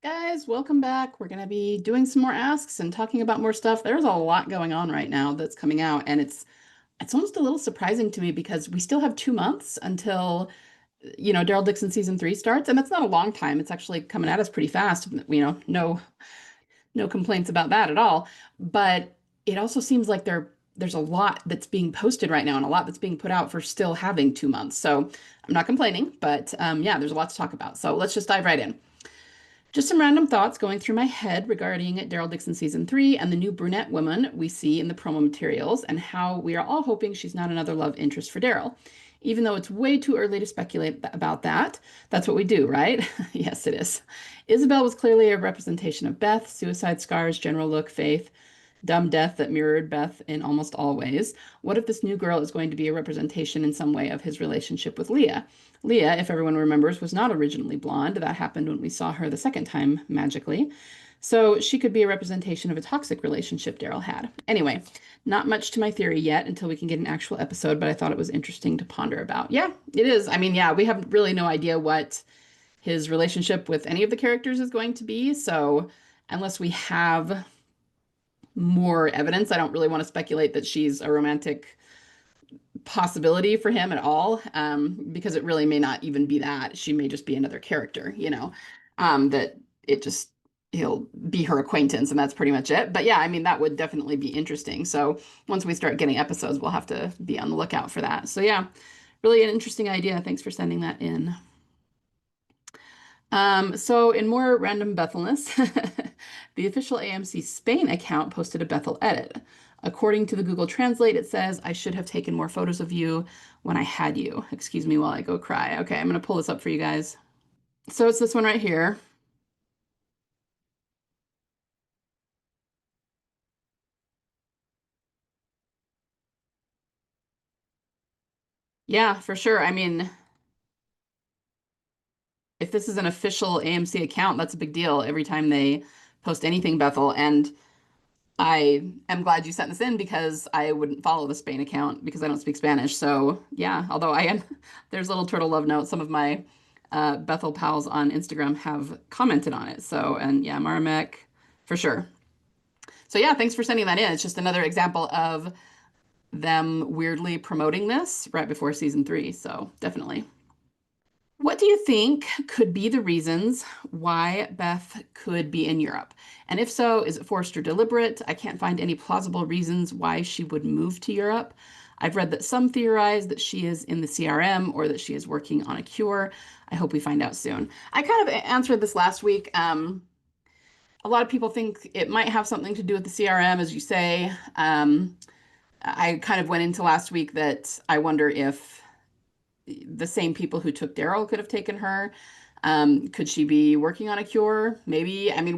Guys, welcome back. We're going to be doing some more asks and talking about more stuff. There's a lot going on right now that's coming out, and it's almost a little surprising to me because we still have 2 months until, Daryl Dixon season 3 starts, and that's not a long time. It's actually coming at us pretty fast. No complaints about that at all. But it also seems like there's a lot that's being posted right now and a lot that's being put out for still having 2 months. So I'm not complaining, but yeah, there's a lot to talk about. So let's just dive right in. Just some random thoughts going through my head regarding Daryl Dixon season 3 and the new brunette woman we see in the promo materials, and how we are all hoping she's not another love interest for Daryl. Even though it's way too early to speculate about that, that's what we do, right? Yes, it is. Isabel was clearly a representation of Beth, suicide scars, general look, faith, dumb death that mirrored Beth in almost all ways. What if this new girl is going to be a representation in some way of his relationship with Leah? Leah, if everyone remembers, was not originally blonde. That happened when we saw her the second time magically. So she could be a representation of a toxic relationship Daryl had. Anyway, not much to my theory yet until we can get an actual episode, but I thought it was interesting to ponder about. Yeah, it is. I mean, yeah, we have really no idea what his relationship with any of the characters is going to be. So unless we have more evidence, I don't really want to speculate that she's a romantic possibility for him at all, because it really may not even be that. She may just be another character, that it just he'll be her acquaintance and that's pretty much it. But yeah, I mean, that would definitely be interesting. So once we start getting episodes, we'll have to be on the lookout for that. So yeah, really an interesting idea. Thanks for sending that in. So in more random Bethelness, the official AMC Spain account posted a Bethyl edit. According to the Google Translate, it says, I should have taken more photos of you when I had you. Excuse me while I go cry. Okay, I'm going to pull this up for you guys. So it's this one right here. Yeah, for sure. I mean, if this is an official AMC account, that's a big deal every time they post anything Bethyl. And I am glad you sent this in because I wouldn't follow the Spain account because I don't speak Spanish. So yeah, although I am, there's a little turtle love note. Some of my Bethyl pals on Instagram have commented on it. So, and yeah, Maramek for sure. So yeah, thanks for sending that in. It's just another example of them weirdly promoting this right before season 3. So definitely. What do you think could be the reasons why Beth could be in Europe? And if so, is it forced or deliberate? I can't find any plausible reasons why she would move to Europe. I've read that some theorize that she is in the CRM or that she is working on a cure. I hope we find out soon. I kind of answered this last week. A lot of people think it might have something to do with the CRM, as you say. I kind of went into last week that I wonder if the same people who took Daryl could have taken her. Could she be working on a cure? Maybe. I mean,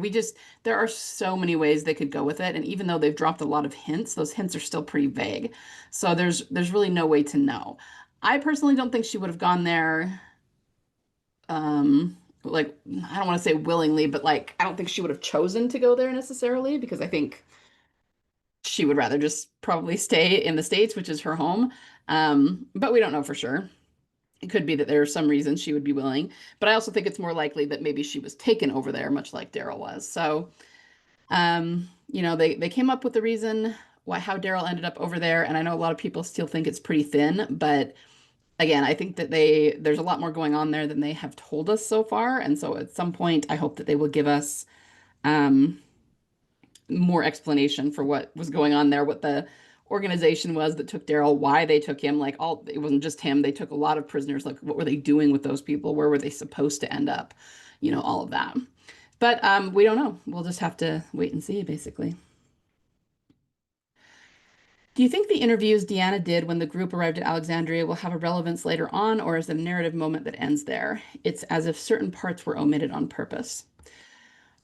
there are so many ways they could go with it. And even though they've dropped a lot of hints, those hints are still pretty vague. So there's really no way to know. I personally don't think she would have gone there, like, I don't want to say willingly, but like, I don't think she would have chosen to go there necessarily because I think she would rather just probably stay in the States, which is her home. But we don't know for sure. It could be that there are some reasons she would be willing, but I also think it's more likely that maybe she was taken over there, much like Daryl was. So, they came up with the reason why how Daryl ended up over there, and I know a lot of people still think it's pretty thin, but again, I think that there's a lot more going on there than they have told us so far, and so at some point, I hope that they will give us um, more explanation for what was going on there, what the organization was that took Daryl, why they took him. Like it wasn't just him. They took a lot of prisoners. Like what were they doing with those people? Where were they supposed to end up? All of that. But we don't know. We'll just have to wait and see, basically. Do you think the interviews Deanna did when the group arrived at Alexandria will have a relevance later on, or is it a narrative moment that ends there? It's as if certain parts were omitted on purpose.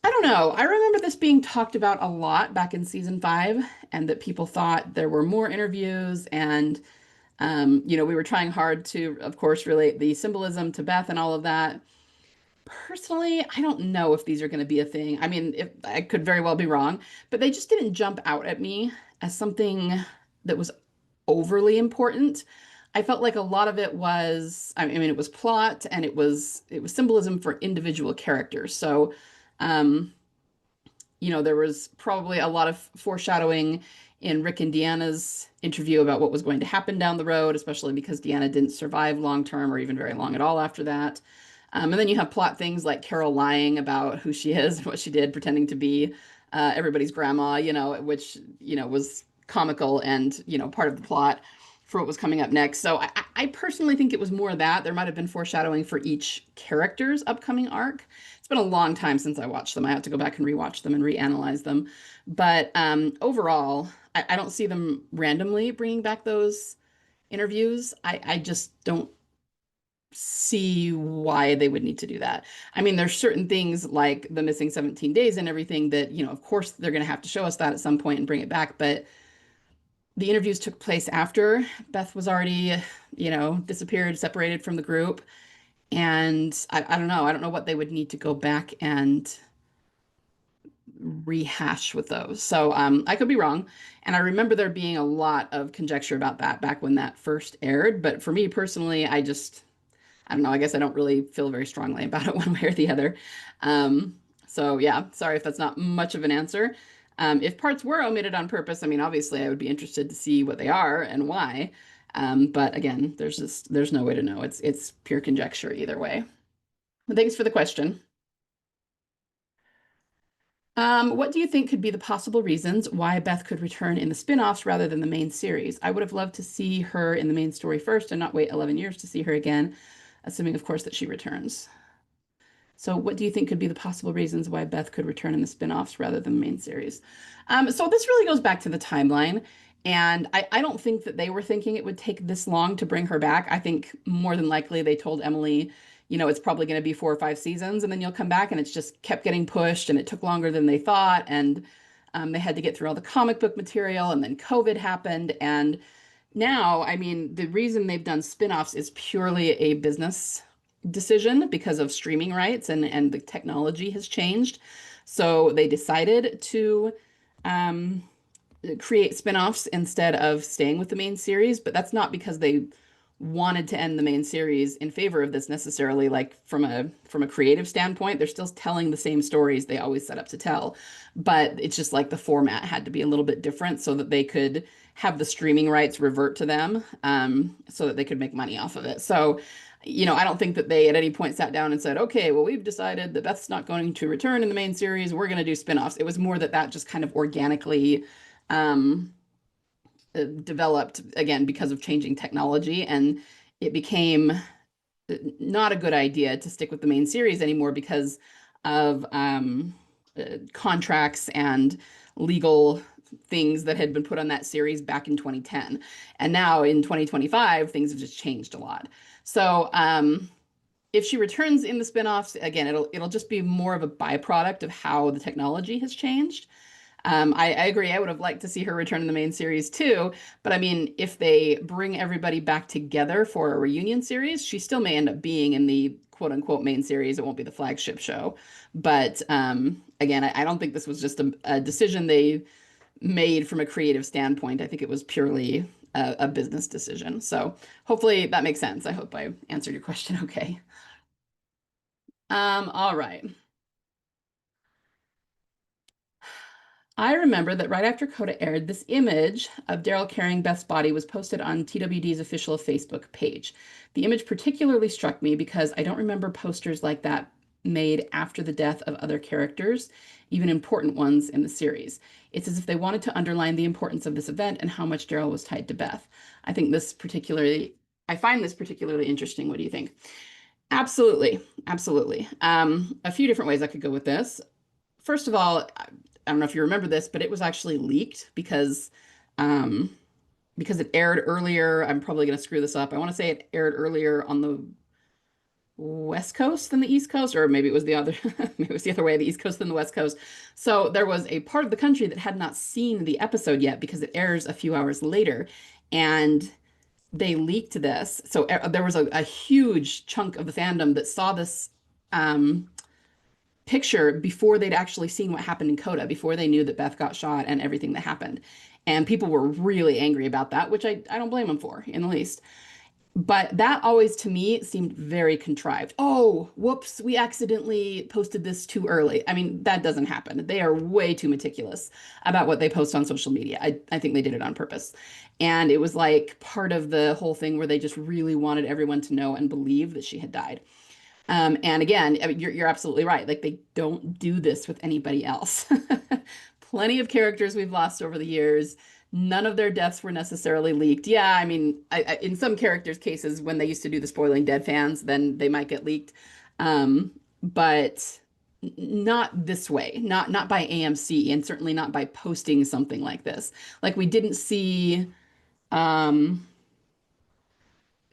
I don't know. I remember this being talked about a lot back in season 5, and that people thought there were more interviews. And, we were trying hard to, of course, relate the symbolism to Beth and all of that. Personally, I don't know if these are going to be a thing. I mean, if I could very well be wrong, but they just didn't jump out at me as something that was overly important. I felt like a lot of it was, I mean, it was plot and it was symbolism for individual characters. So, Um, there was probably a lot of foreshadowing in Rick and Deanna's interview about what was going to happen down the road, especially because Deanna didn't survive long term or even very long at all after that. And then you have plot things like Carol lying about who she is and what she did, pretending to be everybody's grandma, which, was comical and, part of the plot for what was coming up next. So I personally think it was more of that. There might have been foreshadowing for each character's upcoming arc. It's been a long time since I watched them. I have to go back and rewatch them and reanalyze them. But overall, I don't see them randomly bringing back those interviews. I just don't see why they would need to do that. I mean, there's certain things like the missing 17 days and everything that, of course they're going to have to show us that at some point and bring it back. But the interviews took place after Beth was already, disappeared, separated from the group. And I don't know. I don't know what they would need to go back and rehash with those. So I could be wrong. And I remember there being a lot of conjecture about that back when that first aired. But for me personally, I don't know. I guess I don't really feel very strongly about it one way or the other. So yeah, sorry if that's not much of an answer. If parts were omitted on purpose, I mean, obviously I would be interested to see what they are and why. But again, there's no way to know. It's pure conjecture either way. But thanks for the question. What do you think could be the possible reasons why Beth could return in the spin-offs rather than the main series? I would have loved to see her in the main story first and not wait 11 years to see her again, assuming, of course, that she returns. So, what do you think could be the possible reasons why Beth could return in the spin-offs rather than the main series? So this really goes back to the timeline. And I don't think that they were thinking it would take this long to bring her back. I think more than likely they told Emily, it's probably going to be 4 or 5 seasons and then you'll come back. And it's just kept getting pushed and it took longer than they thought. And they had to get through all the comic book material and then COVID happened. And now, I mean, the reason they've done spin-offs is purely a business decision because of streaming rights and the technology has changed. So they decided to um, create spin-offs instead of staying with the main series, but that's not because they wanted to end the main series in favor of this necessarily. Like from a creative standpoint, they're still telling the same stories they always set up to tell, but it's just like the format had to be a little bit different so that they could have the streaming rights revert to them, so that they could make money off of it. So I don't think that they at any point sat down and said, okay, well, we've decided that Beth's not going to return in the main series. We're going to do spin-offs. It was more that just kind of organically um, developed again because of changing technology, and it became not a good idea to stick with the main series anymore because of contracts and legal things that had been put on that series back in 2010. And now in 2025, things have just changed a lot. So if she returns in the spinoffs, again, it'll just be more of a byproduct of how the technology has changed. I agree. I would have liked to see her return in the main series too. But I mean, if they bring everybody back together for a reunion series, she still may end up being in the quote unquote main series. It won't be the flagship show. But again, I don't think this was just a decision they made from a creative standpoint. I think it was purely a business decision. So hopefully that makes sense. I hope I answered your question okay. All right. I remember that right after Coda aired, this image of Daryl carrying Beth's body was posted on TWD's official Facebook page. The image particularly struck me because I don't remember posters like that made after the death of other characters, even important ones in the series. It's as if they wanted to underline the importance of this event and how much Daryl was tied to Beth. I find this particularly interesting. What do you think? Absolutely, absolutely. A few different ways I could go with this. First of all, I don't know if you remember this, but it was actually leaked um, because it aired earlier. I'm probably going to screw this up. I want to say it aired earlier on the West Coast than the East Coast, or maybe it was the other, maybe it was the other way, the East Coast than the West Coast. So there was a part of the country that had not seen the episode yet because it airs a few hours later, and they leaked this. So there was a huge chunk of the fandom that saw this picture before they'd actually seen what happened in Coda, before they knew that Beth got shot and everything that happened. And people were really angry about that, which I don't blame them for in the least. But that always to me seemed very contrived. Oh, whoops, we accidentally posted this too early. I mean, that doesn't happen. They are way too meticulous about what they post on social media. I think they did it on purpose. And it was like part of the whole thing where they just really wanted everyone to know and believe that she had died. And again, I mean, you're absolutely right. Like they don't do this with anybody else. Plenty of characters we've lost over the years. None of their deaths were necessarily leaked. Yeah, I mean, in some characters' cases, when they used to do the spoiling dead fans, then they might get leaked. But not this way. Not by AMC, and certainly not by posting something like this. Like we didn't see um,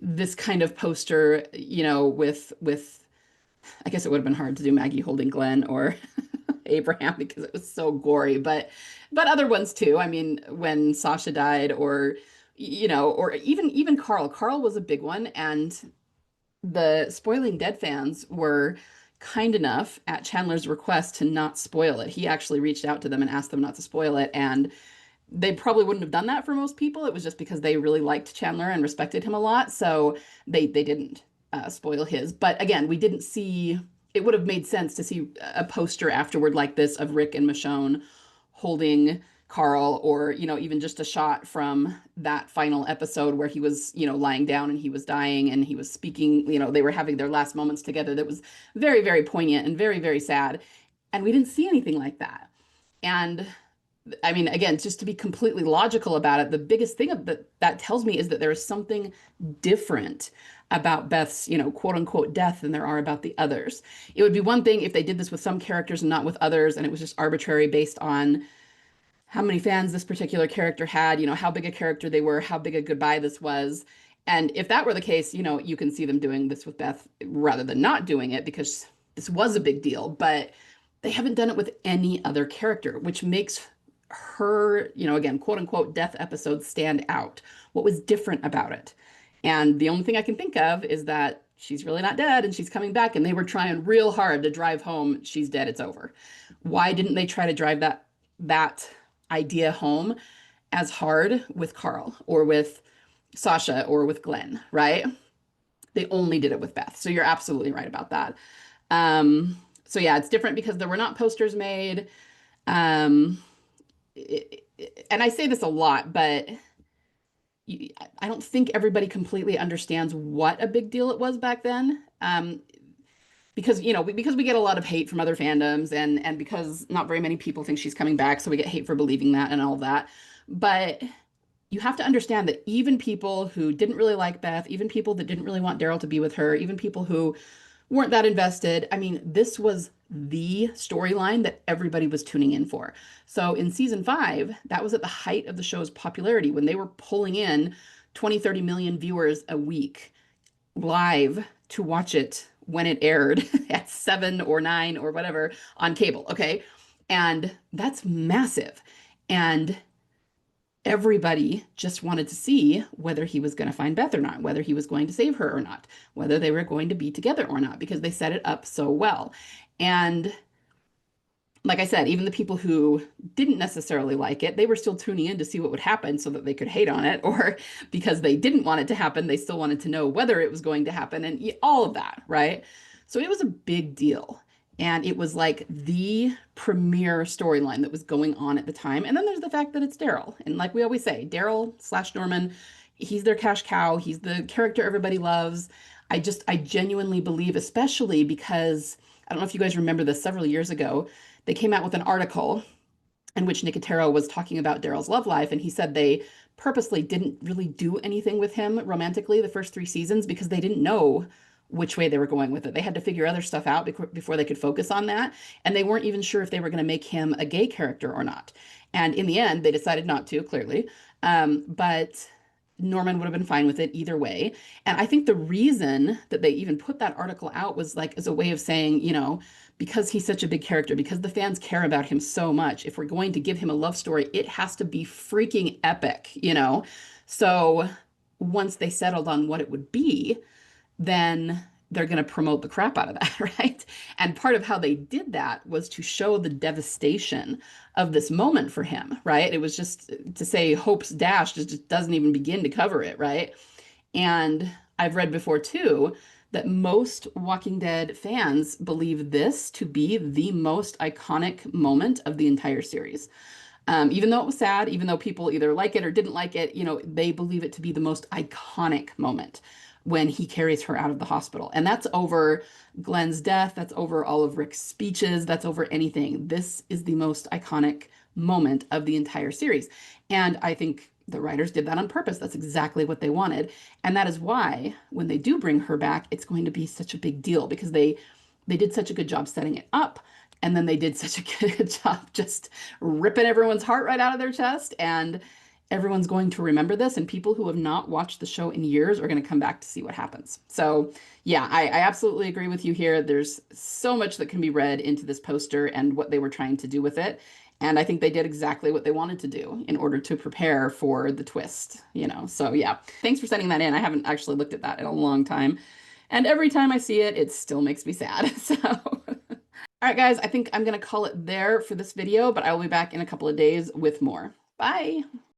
this kind of poster, with I guess it would have been hard to do Maggie holding Glenn or Abraham because it was so gory, but other ones too. I mean, when Sasha died, or or even Carl. Carl was a big one, and the Spoiling Dead fans were kind enough at Chandler's request to not spoil it. He actually reached out to them and asked them not to spoil it, and they probably wouldn't have done that for most people. It was just because they really liked Chandler and respected him a lot, so they didn't spoil his. But again, we didn't see. It would have made sense to see a poster afterward like this of Rick and Michonne holding Carl, or even just a shot from that final episode where he was lying down and he was dying and he was speaking. They were having their last moments together. That was very, very poignant and very, very sad. And we didn't see anything like that. And I mean, again, just to be completely logical about it, the biggest thing that tells me is that there is something different about Beth's, quote unquote death than there are about the others. It would be one thing if they did this with some characters and not with others, and it was just arbitrary based on how many fans this particular character had, how big a character they were, how big a goodbye this was. And if that were the case, you can see them doing this with Beth rather than not doing it because this was a big deal. But they haven't done it with any other character, which makes her, again, quote unquote, death episode stand out. What was different about it? And the only thing I can think of is that she's really not dead and she's coming back, and they were trying real hard to drive home she's dead, it's over. Why didn't they try to drive that idea home as hard with Carl or with Sasha or with Glenn, right? They only did it with Beth. So you're absolutely right about that. So yeah, it's different because there were not posters made. Um, and I say this a lot, but I don't think everybody completely understands what a big deal it was back then. Because because we get a lot of hate from other fandoms, and because not very many people think she's coming back, so we get hate for believing that and all of that. But you have to understand that even people who didn't really like Beth, even people that didn't really want Daryl to be with her, even people who weren't that invested. I mean, this was the storyline that everybody was tuning in for. So in season 5, that was at the height of the show's popularity when they were pulling in 20, 30 million viewers a week live to watch it when it aired at 7 or 9 or whatever on cable. Okay. And that's massive. And everybody just wanted to see whether he was going to find Beth or not, whether he was going to save her or not, whether they were going to be together or not, because they set it up so well. And like I said, even the people who didn't necessarily like it, they were still tuning in to see what would happen so that they could hate on it, or because they didn't want it to happen, they still wanted to know whether it was going to happen, and all of that, right? So it was a big deal. And it was like the premier storyline that was going on at the time. And then there's the fact that it's Daryl. And like we always say, Daryl/Norman, he's their cash cow. He's the character everybody loves. I genuinely believe, especially because I don't know if you guys remember this several years ago, they came out with an article in which Nicotero was talking about Daryl's love life, and he said they purposely didn't really do anything with him romantically the first 3 seasons because they didn't know which way they were going with it. They had to figure other stuff out before they could focus on that, and they weren't even sure if they were going to make him a gay character or not. And in the end, they decided not to, clearly. But Norman would have been fine with it either way. And I think the reason that they even put that article out was like as a way of saying, because he's such a big character, because the fans care about him so much, if we're going to give him a love story, it has to be freaking epic. So once they settled on what it would be, then they're going to promote the crap out of that, right? And part of how they did that was to show the devastation of this moment for him, right? It was just to say hope's dashed, it just doesn't even begin to cover it, right? And I've read before too that most Walking Dead fans believe this to be the most iconic moment of the entire series. Even though it was sad, even though people either like it or didn't like it, they believe it to be the most iconic moment when he carries her out of the hospital. And that's over Glenn's death, that's over all of Rick's speeches, that's over anything. This is the most iconic moment of the entire series. And I think the writers did that on purpose. That's exactly what they wanted. And that is why when they do bring her back, it's going to be such a big deal because they did such a good job setting it up. And then they did such a good job just ripping everyone's heart right out of their chest. And everyone's going to remember this. And people who have not watched the show in years are going to come back to see what happens. So, yeah, I absolutely agree with you here. There's so much that can be read into this poster and what they were trying to do with it. And I think they did exactly what they wanted to do in order to prepare for the twist. So, yeah, thanks for sending that in. I haven't actually looked at that in a long time. And every time I see it, it still makes me sad. So. All right, guys, I think I'm going to call it there for this video, but I will be back in a couple of days with more. Bye.